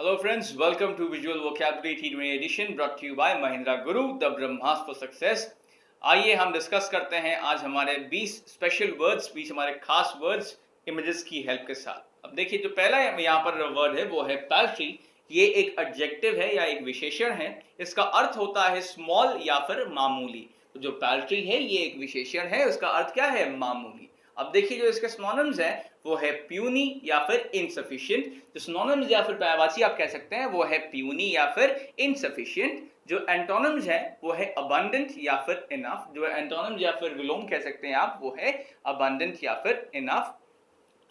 Hello friends, welcome to Visual Vocabulary T20 edition brought to you by Mahindra Guru, the Brahmas for Success। आइए हम discuss करते हैं आज हमारे 20 special words, 20 हमारे खास वर्ड्स इमेजेस की हेल्प के साथ। अब देखिए जो पहला यहाँ पर वर्ड है वो है पैल्ट्री। ये एक एडजेक्टिव है या एक विशेषण है। इसका अर्थ होता है स्मॉल या फिर मामूली। तो जो पैल्ट्री है ये एक विशेषण है, उसका अर्थ क्या है? मामूली। अब देखिए जो इसके सिनोनिम्स हैं वो है प्यूनी या फिर इनसफिशिएंट। जो सिनोनिम्स या फिर पर्यायवाची आप कह सकते हैं वो है प्यूनी या फिर इनसफिशिएंट। जो एंटोनिम्स हैं वो है अबंडेंट या फिर इनफ। जो एंटोनिम्स या फिर विलोम कह सकते हैं आप वो है अबंडेंट या फिर इनफ।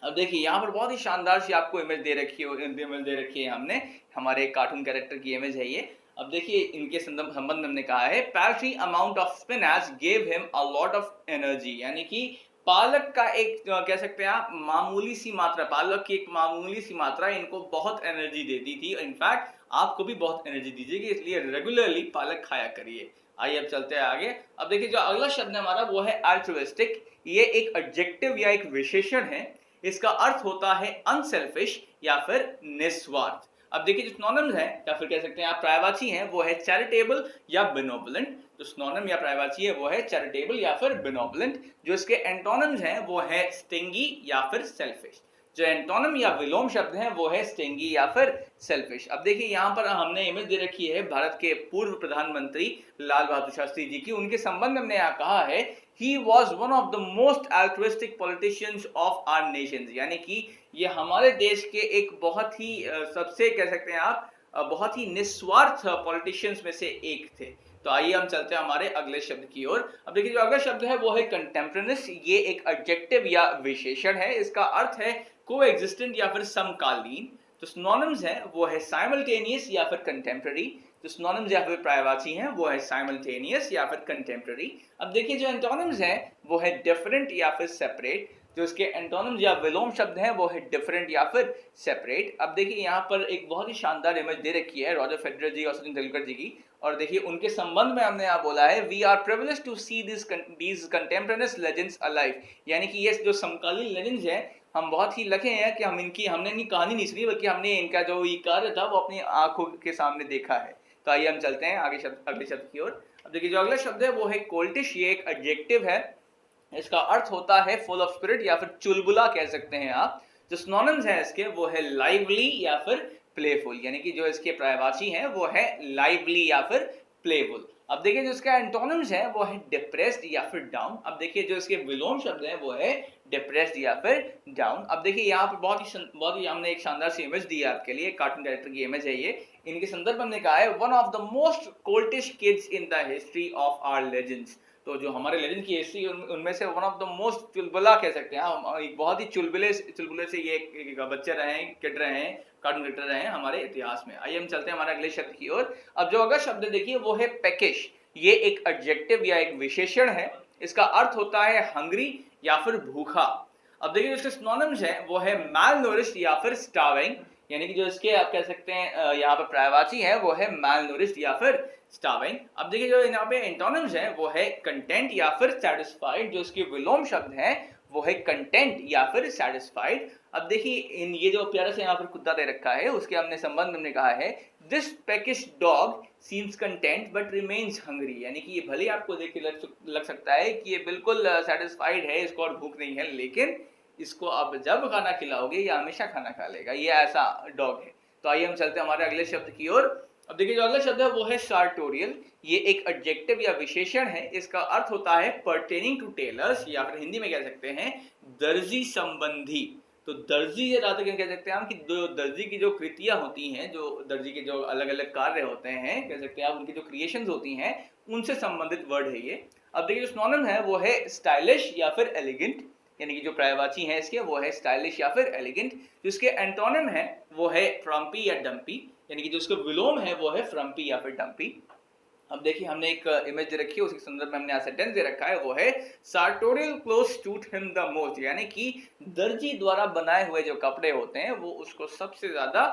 अब देखिए यहाँ पर बहुत ही शानदार सी आपको इमेज दे रखी है हमने, हमारे कार्टून कैरेक्टर की इमेज है ये। अब देखिए इनके संबंध में हमने कहा है paltry amount of spinach give him a lot of energy, यानी कि पालक का एक कह सकते हैं आप मामूली सी मात्रा, पालक की एक मामूली सी मात्रा इनको बहुत एनर्जी देती थी। इनफैक्ट आपको भी बहुत एनर्जी दीजिएगी, इसलिए रेगुलरली पालक खाया करिए। आइए अब चलते हैं आगे। अब देखिए जो अगला शब्द है हमारा वो है अल्ट्रुइस्टिक। ये एक एडजेक्टिव या एक विशेषण है। इसका अर्थ होता है अनसेल्फिश या फिर निस्वार्थ। अब देखिए जो सिनोनिम्स हैं या फिर कह सकते हैं आप पर्यायवाची हैं वो है चैरिटेबल या बेनोवलेंट। जो सिनोनिम या पर्यायवाची है वो है चैरिटेबल या फिर बेनोवलेंट। जो इसके एंटोनिम्स हैं वो है स्टिंगी या फिर सेल्फिश। जो एंटोनिम या विलोम शब्द हैं वो है स्टिंगी या फिर सेल्फिश। अब देखिए यहाँ पर हमने इमेज दे रखी है भारत के पूर्व प्रधानमंत्री लाल बहादुर शास्त्री जी की। उनके संबंध में हमने यहाँ कहा है he was one of the most altruistic politicians of our nations, यानी कि ये हमारे देश के एक बहुत ही सबसे कह सकते हैं आप बहुत ही निस्वार्थ पॉलिटिशियंस में से एक थे। तो आइए हम चलते हैं हमारे अगले शब्द की ओर। अब देखिए जो अगला शब्द है वो है कंटेम्परेनेस। ये एक एडजेक्टिव या विशेषण है। इसका अर्थ है कोएग्जिस्टेंट या फिर समकालीन। तो सिनोनिम्स हैं वो है साइमल्टेनियस या फिर कंटेम्पररी। जो सिनोनिम्स या फिर पर्यायवाची हैं वो है साइमल्टेनियस या फिर कंटेम्पररी। अब देखिए जो एंटोनिम्स हैं वो है डिफरेंट या फिर सेपरेट। जो इसके एंटोनिम्स या विलोम शब्द हैं वो है डिफरेंट या फिर सेपरेट। अब देखिए यहाँ पर एक बहुत ही शानदार इमेज दे रखी है रॉजर फेडरर जी और सचिन तेंदुलकर जी की। और देखिए उनके संबंध में हमने यहाँ बोला है we are privileged to see these contemporaneous legends alive, यानी कि ये जो समकालीन लेजेंड्स हैं हम बहुत ही लकी हैं कि हमने इनकी कहानी नहीं सुनी बल्कि हमने इनका जो ये कार्य था वो अपनी आंखों के सामने देखा है। तो आइए हम चलते हैं अगले शब्द की ओर। अब देखिए जो अगला शब्द है वो है कोल्टिश। ये एक एडजेक्टिव है। इसका अर्थ होता है फुल ऑफ स्पिरिट या फिर चुलबुला कह सकते हैं आप। जो सिनोनिम्स हैं इसके वो है लाइवली या फिर प्लेफुल, यानी कि जो इसके पर्यायवाची हैं वो है लाइवली या फिर प्लेफुल। अब देखिए जो इसका एंटोनिम्स है वो है डिप्रेस्ड या फिर डाउन। अब देखिए जो इसके विलोम शब्द है वो है डिप्रेस्ड या फिर डाउन। अब देखिए यहाँ पर बहुत ही हमने एक शानदार सी इमेज दी है आपके लिए, कार्टून कैरेक्टर की इमेज है ये। इनके संदर्भ में कहा है one of the most coltish kids in the history of our legends. तो जो हमारे लेजेंड की हिस्ट्री उनमें से वन ऑफ द मोस्ट चुलबुला कह सकते हैं, एक बहुत ही चुलबुले से ये बच्चे रहे हैं, किड रहे हैं, कार्टून कैरेक्टर रहे हैं हमारे इतिहास में। आइए हम चलते हैं हमारे अगले शब्द की ओर। अब जो अगला शब्द देखिए वो है पेकिश। ये एक एडजेक्टिव या एक विशेषण है। इसका अर्थ होता है हंग्री या फिर भूखा। अब देखिए इसके सिनोनिम्स हैं वो है मैलनूरिश्ड या फिर स्टार्विंग, यानी कि जो इसके आप कह सकते हैं यहाँ पर पर्यायवाची है वो है मैलनूरिश्ड या फिर स्टार्विंग। अब देखिए जो यहाँ पे एंटोनिम्स हैं वो है कंटेंट या फिर सेटिस्फाइड। जो इसके विलोम शब्द हैं वो है कंटेंट या फिर सेटिस्फाइड। अब देखिए इन ये जो प्यारा से यहाँ पर कुत्ता दे रखा है उसके हमने संबंध में कहा है this peckish dog seems content but remains hungry, यानी कि ये भले आपको देख के लग सकता है कि ये बिल्कुल सेटिस्फाइड है, इसको और भूख नहीं है, लेकिन इसको आप जब खाना खिलाओगे ये हमेशा खाना खा लेगा, ये ऐसा डॉग है। तो आइए हम चलते हैं हमारे अगले शब्द की ओर। अब देखिए जो अगला शब्द है वो है सार्टोरियल। ये एक एडजेक्टिव या विशेषण है। इसका अर्थ होता है पर्टेनिंग टू टेलर्स या फिर हिंदी में कह सकते हैं दर्जी संबंधी। तो दर्जी ये रात कह सकते हैं हम कि जो दर्जी की जो कृतियां होती हैं, जो दर्जी के जो अलग अलग कार्य होते हैं कह सकते हैं आप, उनकी जो क्रिएशंस होती हैं उनसे संबंधित वर्ड है ये। अब देखिए जो सिनोनिम है वो है स्टाइलिश या फिर एलिगेंट, यानी कि जो पर्यायवाची है इसके वो है स्टाइलिश या फिर एलिगेंट। जो इसके एंटोनिम है वो है फ्रम्पी या डम्पी, यानी कि जो उसका विलोम है वो है फ्रम्पी या फिर डम्पी। अब देखिए हमने एक इमेज दे रखी है, उसके संदर्भ में हमने यहाँ सेंटेंस दे रखा है वो है sartorial clothes suit him the most, यानी कि दर्जी द्वारा बनाए हुए जो कपड़े होते हैं वो उसको सबसे ज्यादा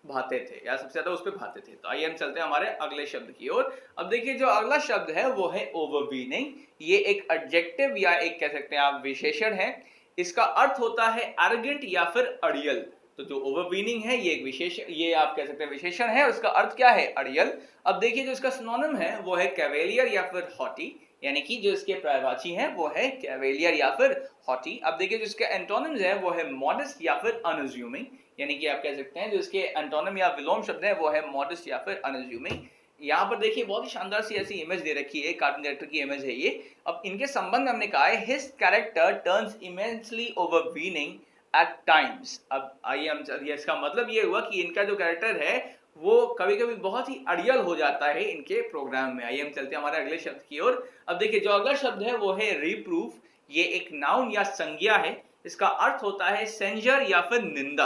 भाते थे या सबसे ज्यादा उस पर भाते थे। तो आइए हम चलते हैं हमारे अगले शब्द की ओर। अब देखिए जो अगला शब्द है वो है ओवरवीनिंग। ये एक एडजेक्टिव या एक कह सकते हैं आप विशेषण है। इसका अर्थ होता है एरोगेंट या फिर अड़ियल। तो जो ओवरवीनिंग है ये एक विशेष, ये आप कह सकते हैं विशेषण है, उसका अर्थ क्या है? अड़ियल। अब देखिए जो इसका सिनोनिम है वो है कैवेलियर या फिर हॉटी, यानी कि जो इसके पर्यायवाची हैं वो है कैवेलियर या फिर हॉटी। अब देखिए जो इसके एंटोनिम्स हैं वो है मॉडेस्ट या फिर अनअज्यूमिंग, यानी कि आप कह सकते हैं जो इसके एंटोनिम या विलोम शब्द है वो है मॉडेस्ट या फिर अनअज्यूमिंग। यहाँ पर देखिए बहुत ही शानदार सी ऐसी इमेज दे रखी है, कार्टून कैरेक्टर की इमेज है ये। अब इनके संबंध में हमने कहा है his character turns immensely overweening at times. अब आइए हम, इसका मतलब ये हुआ कि इनका जो कैरेक्टर है वो कभी कभी बहुत ही अड़ियल हो जाता है इनके प्रोग्राम में। आइए हम चलते हैं हमारे अगले शब्द की ओर। अब देखिए जो अगला शब्द है वो है रिप्रूफ। ये एक नाउन या संज्ञा है, इसका अर्थ होता है सेंजर या फिर निंदा।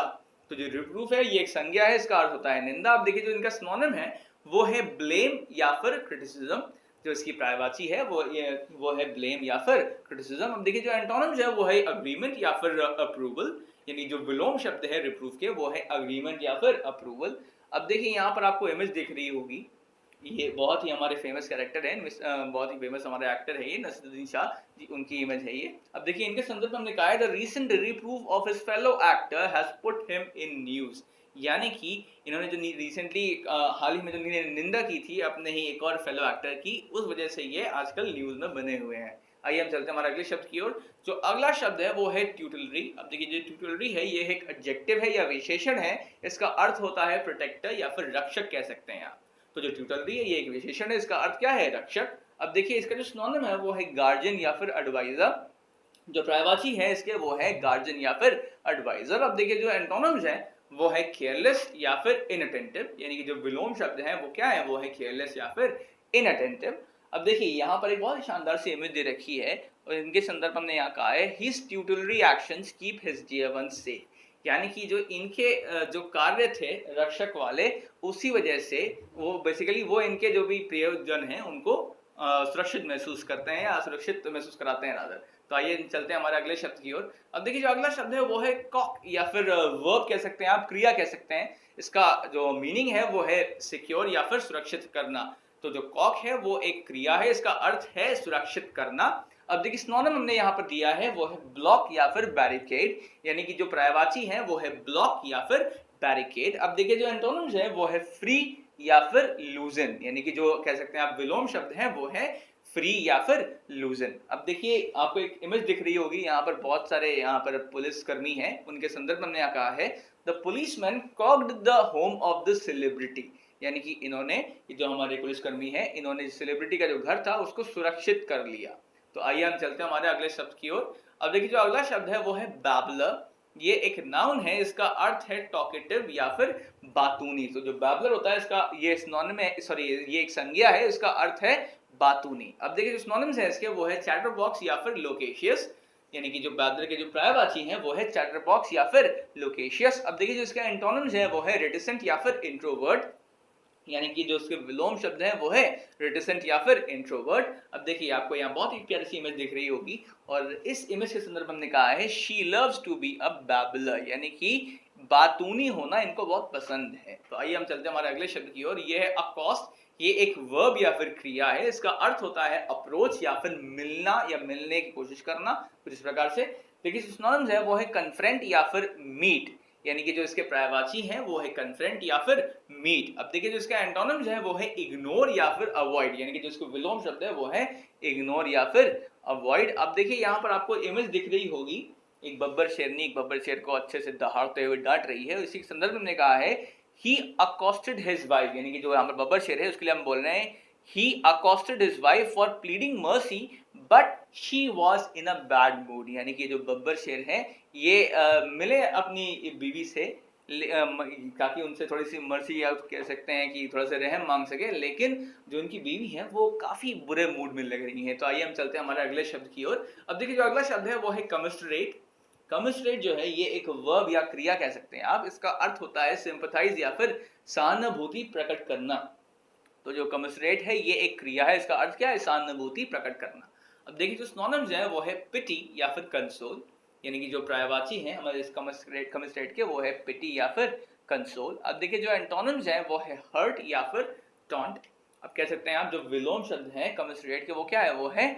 तो जो रिप्रूफ है ये एक संज्ञा है, इसका अर्थ होता है निंदा। अब देखिए जो इनका सिनोनिम है वो है ब्लेम या फिर क्रिटिसिज्म। जो इसकी पर्यायवाची है वो है ब्लेम या फिर क्रिटिसिज्म। अब देखिए जो एंटोनिम्स है वो है अग्रीमेंट या फिर अप्रूवल, यानी जो विलोम शब्द है रिप्रूफ के वो है अग्रीमेंट या फिर अप्रूवल। अब देखिए यहाँ पर आपको इमेज दिख रही होगी, ये बहुत ही हमारे फेमस कैरेक्टर है, बहुत ही फेमस हमारे एक्टर है ये नसीरुद्दीन शाह जी, उनकी इमेज है ये। अब देखिए इनके संदर्भ में हमने कहा है the recent reproof of his fellow actor has put him in news, यानी कि इन्होंने जो रिसेंटली हाल ही में जो निंदा की थी अपने ही एक और फेलो एक्टर की, उस वजह से ये आजकल न्यूज़ में बने हुए हैं। आइए हम चलते हैं हमारे अगले शब्द की ओर। जो अगला शब्द है वो है ट्यूटलरी। अब देखिए जो ट्यूटलरी है ये एक एडजेक्टिव है या विशेषण है, इसका अर्थ होता है प्रोटेक्टर या फिर रक्षक कह सकते हैं आप। तो जो ट्यूटलरी है ये एक विशेषण है, इसका अर्थ क्या है? रक्षक। अब देखिए इसका जो सिनोनिम है वो है गार्जियन या फिर एडवाइजर। जो पर्यायवाची है इसके वो है गार्जियन या फिर एडवाइजर। अब देखिए जो एंटोनिम्स है वो है केयरलेस या फिर इनअटेंटिव, यानी कि जो विलोम शब्द है वो क्या है? वो है केयरलेस या फिर इनअटेंटिव। अब देखिए यहाँ पर एक बहुत ही शानदार सी इमेज दे रखी है और इनके संदर्भ हमने यहाँ कहा है his tutelary actions keep his dear ones safe, यानी कि जो इनके जो कार्य थे रक्षक वाले, उसी वजह से वो बेसिकली वो इनके जो भी प्रियजन हैं उनको सुरक्षित महसूस करते हैं या असुरक्षित महसूस कराते हैं रादर। तो आइए चलते हैं हमारे अगले शब्द की ओर। अब देखिए जो अगला शब्द है वो है कॉक या फिर वर्ब कह सकते हैं आप, क्रिया कह सकते हैं। इसका जो मीनिंग है वो है सिक्योर या फिर सुरक्षित करना। तो जो कॉक है वो एक क्रिया है, इसका अर्थ है सुरक्षित करना। अब देखिए सिनोनिम हमने यहाँ पर दिया है वो है ब्लॉक या फिर बैरिकेड, यानी कि जो पर्यायवाची है वो है ब्लॉक या फिर बैरिकेड। अब देखिए जो एंटोनिम्स है वो है फ्री या फिर लूजन, यानी कि जो कह सकते हैं आप विलोम शब्द है वो है फ्री या फिर लूजन। अब देखिए आपको एक इमेज दिख रही होगी, यहाँ पर बहुत सारे यहाँ पर पुलिस कर्मी हैं, उनके संदर्भ में हमने यहाँ कहा है the policeman cocked the home of the celebrity, यानी कि इन्होंने जो हमारे पुलिसकर्मी हैं इन्होंने सेलिब्रिटी का जो घर था उसको सुरक्षित कर लिया। तो आइए हम चलते हैं हमारे अगले शब्द की ओर। अब देखिए जो अगला शब्द है वो है बैबलर। ये एक नाउन है, इसका अर्थ है टॉकेटिव या फिर बातूनी। तो जो बैबलर होता है इसका ये सिनोनिम है, सॉरी ये एक संज्ञा है, इसका अर्थ है बातूनी। अब देखिए जो सिनोनिम्स है इसके वो है चैटरबॉक्स या फिर लोकेशियस, यानी कि जो बैबलर के जो पर्यायवाची हैं वो है चैटरबॉक्स या फिर लोकेशियस। अब देखिए जो इसका एंटोनिम्स है वो है रेटिसेंट या फिर इंट्रोवर्ट, यानी कि जो उसके विलोम शब्द है वो है रेटिसेंट या फिर इंट्रोवर्ट। अब देखिए आपको यहाँ बहुत ही प्यारी सी इमेज दिख रही होगी और इस इमेज के संदर्भ में हमने कहा है she loves to be a babbler, यानी कि बातूनी होना इनको बहुत पसंद है। तो आइए हम चलते हैं हमारे अगले शब्द की ओर। ये है अकॉस्ट। ये एक वर्ब या फिर क्रिया है, इसका अर्थ होता है अप्रोच या फिर मिलना या मिलने की कोशिश करना, कुछ इस प्रकार से। देखिए सिनोनिम्स है वो है कन्फ्रंट या फिर मीट, यानी कि जो इसके पर्यायवाची हैं वो है कन्फ्रंट या फिर मीट। अब देखिए जो इसका एंटोनिम्स है वो है इग्नोर या फिर अवॉइड, यानी कि जो इसको विलोम शब्द है वो है इग्नोर या फिर अवॉइड। अब देखिए यहाँ पर आपको इमेज दिख रही होगी, एक बब्बर शेरनी एक बब्बर शेर को अच्छे से दहाड़ते हुए डांट रही है। इसी संदर्भ में हमने कहा है ही अकॉस्टेड हिज वाइफ, यानी कि जो यहाँ पर बब्बर शेर है उसके लिए हम बोल रहे हैं he accosted his wife for pleading mercy but she was in a bad mood, यानी कि जो बब्बर शेर है ये मिले अपनी बीवी से ताकि उनसे थोड़ी सी मर्सी या कह सकते हैं कि थोड़ा सा रहम मांग सके, लेकिन जो उनकी बीवी है वो काफी बुरे मूड में लग रही हैं। तो आइए हम चलते हैं हमारे अगले शब्द की ओर। अब देखिए जो अगला शब्द है वो है कमिस्ट्रेट। कमिस्ट्रेट जो है ये एक वर्ब या क्रिया कह सकते हैं आप, इसका अर्थ होता है सिंपथाइज या फिर सहानुभूति प्रकट करना। तो जो कमिस्ट्रेट है ये एक क्रिया है, इसका अर्थ क्या है? सहानुभूति प्रकट करना। अब देखिए जो सिनोनिम्स हैं वो है पिटी या फिर कंसोल, यानी कि जो पर्यायवाची हैं हमारे इस कमिस्ट्रेट के वो है पिटी या फिर कंसोल। अब देखिए जो एंटोनिम्स हैं वो है हर्ट या फिर टॉन्ट। अब कह सकते हैं आप जो विलोम शब्द हैं कमिस्ट्रेट के वो क्या है? वो है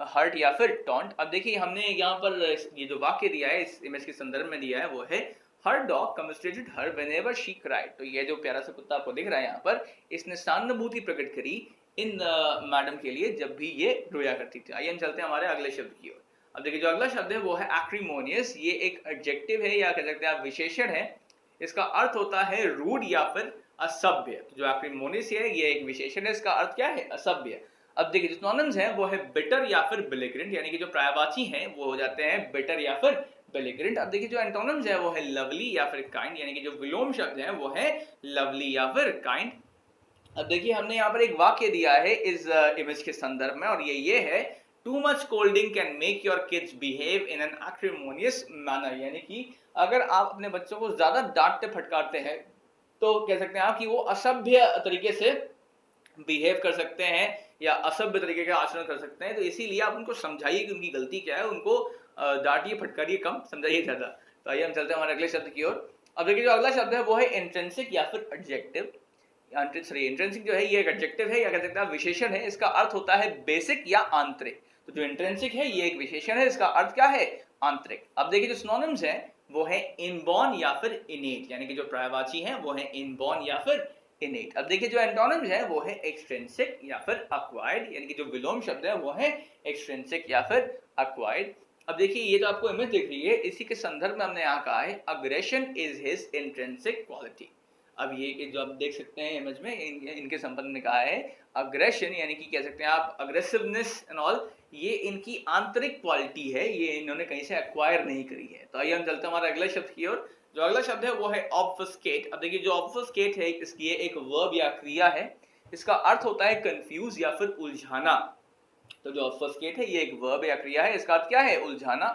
हर्ट या फिर टॉन्ट। अब देखिए हमने यहाँ पर ये जो वाक्य दिया है इस इमेज के संदर्भ में दिया है वो है her dog commiserated her whenever she cried. तो ये जो प्यारा सा कुत्ता आपको दिख रहा है यहाँ पर, इसने सहानुभूति प्रकट करी इन मैडम के लिए जब भी ये रोया करती थी। आइए हम चलते हैं हमारे अगले शब्द की ओर। अब देखिए जो अगला शब्द है वो है एक्रीमोनियस। ये एक एडजेक्टिव है या कह सकते हैं आप विशेषण है। इसका अर्थ होता है रूड या फिर असभ्य। तो जो एक्रीमोनियस है ये एक विशेषण है, इसका अर्थ क्या है? असभ्य। अब देखिए जो सिनोनिम्स हैं वो है बिटर या फिर बेलिग्रेंट, यानी कि जो पर्यायवाची हैं वो हो जाते हैं बिटर या फिर बेलिग्रेंट। अब देखिए जो एंटोनिम्स है वो है लवली या फिर काइंड, यानी कि जो विलोम शब्द है वो है लवली या फिर काइंड। अब देखिए हमने यहाँ पर एक वाक्य दिया है इस इमेज के संदर्भ में, और ये है too much scolding can make your kids behave in an acrimonious manner. यानी कि अगर आप अपने बच्चों को ज्यादा डांटते फटकारते हैं तो कह सकते हैं आप कि वो असभ्य तरीके से बिहेव कर सकते हैं या असभ्य तरीके का आचरण कर सकते हैं। तो इसीलिए आप उनको समझाइए कि उनकी गलती क्या है, उनको डांटिए फटकारिए कम, समझाइए ज्यादा। तो आइए हम चलते हैं हमारे अगले शब्द की ओर। अब देखिए जो अगला शब्द है वो है इंट्रिंसिक या फिर एडजेक्टिव। इंट्रिंसिक जो है ये एक एडजेक्टिव है या कह सकते हैं विशेषण है। इसका अर्थ होता है बेसिक या आंतरिक। तो जो इंट्रिंसिक है ये एक विशेषण है, इसका अर्थ क्या है? आंतरिक। अब देखिए जो सिनोनिम्स है वो है इनबॉर्न या फिर इनेट, यानी कि जो पर्यायवाची है वो है इनबॉर्न या फिर इनेट। अब देखिए जो एंटोनिम्स है वो है एक्सट्रिंसिक या फिर अक्वायर्ड, यानी कि जो विलोम शब्द है वो है एक्सट्रिंसिक या फिर अक्वायर्ड। अब देखिए ये जो आपको इमेज दिख रही है इसी के संदर्भ में हमने यहाँ कहा है aggression is his intrinsic quality. अब ये जो आप देख सकते हैं इमेज में इनके संबंध में कहा है अग्रेशन, यानी कि कह सकते हैं आप अग्रेसिवनेस एंड ऑल, ये इनकी आंतरिक क्वालिटी है, ये इन्होंने कहीं से एक्वायर नहीं करी है। तो आइए हम चलते हैं हमारे अगले शब्द की ओर। जो अगला शब्द है वो है ऑब्फस्केट। अब देखिए जो ऑब्फस्केट है इसकी एक वर्ब या क्रिया है। इसका अर्थ होता है कंफ्यूज या फिर उलझाना। तो जो ऑब्फस्केट है ये एक वर्ब या क्रिया है, इसका अर्थ क्या है? उलझाना।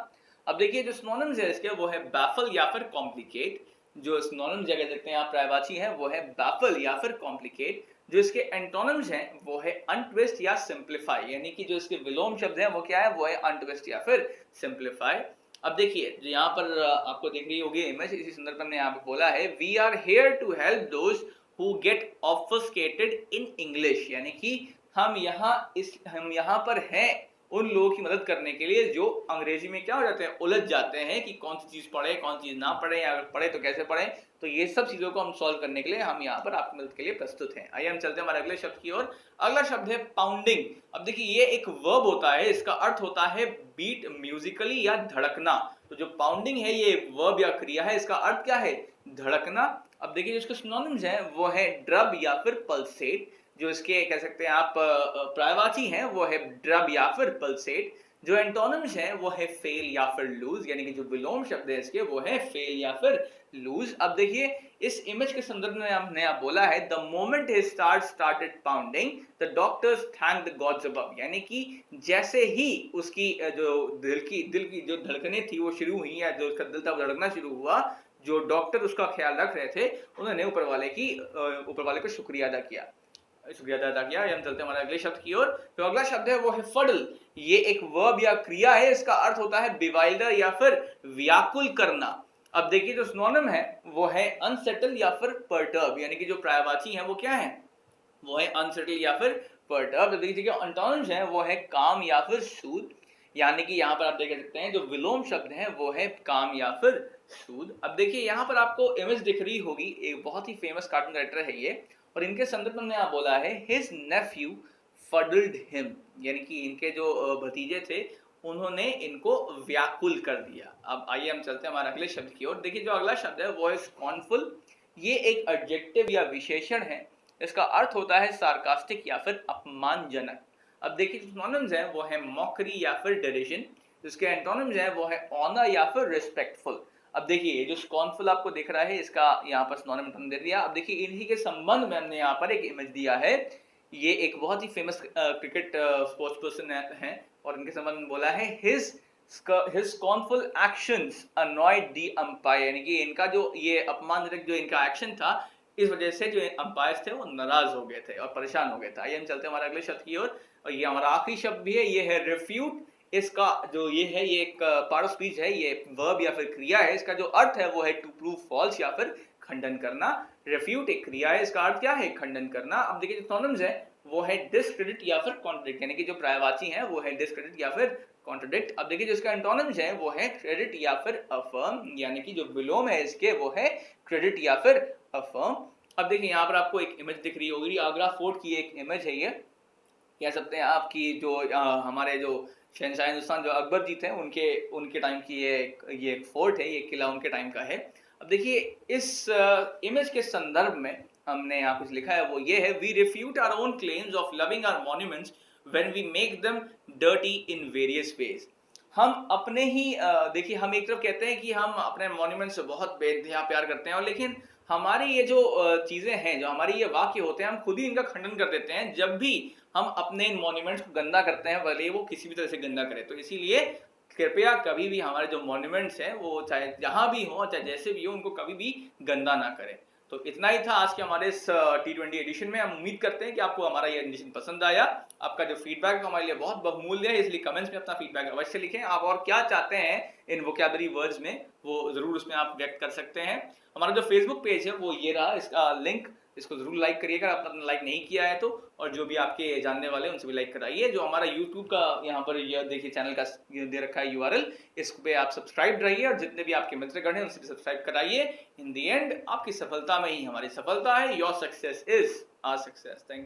अब देखिए जो सिनोनिम्स है इसके वो है बैफल या फिर कॉम्प्लिकेट। जो सिनोनिम्स जगह देखते हैं आप पर्यायवाची है वो है बैफल या फिर कॉम्प्लिकेट। जो इसके एंटोनिम्स हैं वो है अनट्विस्ट या सिंप्लीफाई, यानी कि जो इसके विलोम शब्द हैं वो क्या है? वो है अनट्विस्ट या फिर सिंप्लीफाई। अब देखिए जो यहाँ पर आपको दिख रही होगी इमेज, इसी संदर्भ में यहाँ पे बोला है we are here to help those who get obfuscated in English, यानी कि हम यहाँ पर हैं उन लोगों की मदद करने के लिए जो अंग्रेजी में क्या हो जाते हैं? उलझ जाते हैं कि कौन सी चीज पढ़े कौन सी चीज ना पढ़े, या अगर पढ़े तो कैसे पढ़े। तो ये सब चीजों को हम सॉल्व करने के लिए हम यहाँ पर आपकी मदद के लिए प्रस्तुत हैं। आइए हम चलते हैं हमारे अगले शब्द की ओर। अगला शब्द है पाउंडिंग। अब देखिए ये एक वर्ब होता है, इसका अर्थ होता है बीट म्यूजिकली या धड़कना। तो जो पाउंडिंग है ये वर्ब या क्रिया है, इसका अर्थ क्या है? धड़कना। अब देखिए जो इसके सिनोनिम्स हैं वो है ड्रब या फिर पल्सेट। जो इसके कह सकते हैं आप पर्यायवाची हैं वो है ड्रब या फिर पल्सेट। जो एंटोनिम्स हैं वो है फेल या फिर लूज, यानी कि जो विलोम शब्द है इसके वो है फेल या फिर लूज। अब देखिए इस इमेज के संदर्भ में हमने आप बोला है the moment his heart started pounding the doctors thank the gods above, यानी कि जैसे ही उसकी जो दिल की जो धड़कनें थी वो शुरू हुई, या जो उसका दिल था वो धड़कना शुरू हुआ, जो डॉक्टर उसका ख्याल रख रहे थे उन्होंने ऊपर वाले को शुक्रिया अदा किया। हम चलते हैं हमारे अगले शब्द की ओर। तो अगला शब्द है वो है फडल। ये एक वर्ब या क्रिया है, इसका अर्थ होता है बिवाइल्डर या फिर व्याकुल करना। अब देखिए जो सिनोनिम है वो है अनसेटल या फिर पर्टर्ब, यानी कि जो पर्यायवाची है वो क्या है? वो है अनसेटल या फिर पर्टर्ब। देखिए जो एंटोनिम्स है वो है काम या फिर सूद, यानी कि यहाँ पर आप देख सकते हैं जो विलोम शब्द है वो है काम या फिर सूद। अब देखिए यहाँ पर आपको इमेज दिख रही होगी, एक बहुत ही फेमस कार्टून कैरेक्टर है ये, और इनके संदर्भ में यहाँ बोला है हिज नेफ्यू फडल्ड हिम, यानी कि इनके जो भतीजे थे उन्होंने इनको व्याकुल कर दिया। अब आइए हम चलते हैं हमारे अगले शब्द की ओर। देखिए जो अगला शब्द है वो है स्कॉर्नफुल। ये एक एडजेक्टिव या विशेषण है, इसका अर्थ होता है सार्कास्टिक या फिर अपमानजनक। अब देखिए सिनोनिम्स हैं वो है मॉकरी या फिर डेरिशन। जिसके एंटोनिम्स हैं वो है ऑनर या फिर रिस्पेक्टफुल। अब देखिए जो स्कॉर्नफुल आपको दिख रहा है इसका यहाँ पर सिनोनिम हमने दे दिया। अब देखिए इन्हीं के संबंध में हमने यहाँ पर एक इमेज दिया है। ये एक बहुत ही फेमस क्रिकेट स्पोर्ट्स पर्सन है और इनके संबंध में बोला है his scornful actions annoyed the umpire, यानी कि इनका जो ये अपमानजनक जो इनका एक्शन था इस वजह से जो अंपायर्स थे वो नाराज हो गए थे और परेशान हो गए थे। आइए हम चलते हैं हमारे अगले शब्द की ओर, और ये हमारा आखिरी शब्द भी है, ये है रिफ्यूट। इसका जो ये है ये एक पार्ट ऑफ स्पीच है, ये वर्ब या फिर क्रिया है। इसका जो अर्थ है वो है टू प्रूव फॉल्स या फिर खंडन करना। रेफ्यूट एक क्रिया है, इसका अर्थ क्या है? खंडन करना। अब देखिए जो सिनोनिम्स है वो है डिस्क्रेडिट या फिर कॉन्ट्रडिक्ट, यानी कि जो पर्यायवाची है वो है डिस्क्रेडिट या फिर कॉन्ट्रडिक्ट। अब देखिए जो इसका एंटोनिम्स है वो है क्रेडिट या फिर अफर्म, यानी कि जो विलोम है इसके वो है क्रेडिट या फिर अफर्म। अब देखिए यहाँ पर आपको एक इमेज दिख रही होगी, आगरा फोर्ट की एक इमेज है ये, कह सकते हैं आपकी जो हमारे जो शहनशाह हिंदुस्तान जो अकबर जी थे उनके उनके टाइम की ये एक फोर्ट है, ये किला उनके टाइम का है। अब देखिए इस इमेज के संदर्भ में हमने यहाँ कुछ लिखा है, वो ये है, we refute our own claims of loving our monuments when we make them dirty in various ways. हम अपने ही देखिए हम एक तरफ कहते हैं कि हम अपने मॉन्यूमेंट से बहुत बेइंतहा प्यार करते हैं, और लेकिन हमारी ये जो चीज़ें हैं, जो हमारी ये वाक्य होते हैं, हम खुद ही इनका खंडन कर देते हैं जब भी हम अपने इन मॉन्यूमेंट्स को गंदा करते हैं, भले ही वो किसी भी तरह से गंदा करें। तो इसीलिए कृपया कभी भी हमारे जो मॉन्यूमेंट्स हैं वो चाहे जहाँ भी हो, चाहे जैसे भी हो, उनको कभी भी गंदा ना करें। तो इतना ही था आज के हमारे इस T20 एडिशन में। हम उम्मीद करते हैं कि आपको हमारा ये एडिशन पसंद आया। आपका जो फीडबैक है हमारे लिए बहुत बहुमूल्य है, इसलिए कमेंट्स में अपना फीडबैक अवश्य लिखें। आप और क्या चाहते हैं इन वोकैबुलरी वर्ड्स में, वो ज़रूर उसमें आप व्यक्त कर सकते हैं। हमारा जो फेसबुक पेज है वो ये रहा, इसका लिंक, इसको ज़रूर लाइक करिएगा आपने लाइक नहीं किया है तो, और जो भी आपके जानने वाले हैं उनसे भी लाइक कराइए। जो हमारा यूट्यूब का यहाँ पर ये देखिए चैनल का ये दे रखा है URL, इस पे आप सब्सक्राइब रहिए और जितने भी आपके मित्रगण हैं उनसे भी सब्सक्राइब कराइए। इन दी एंड आपकी सफलता में ही हमारी सफलता है। Your success is our success. Thank you.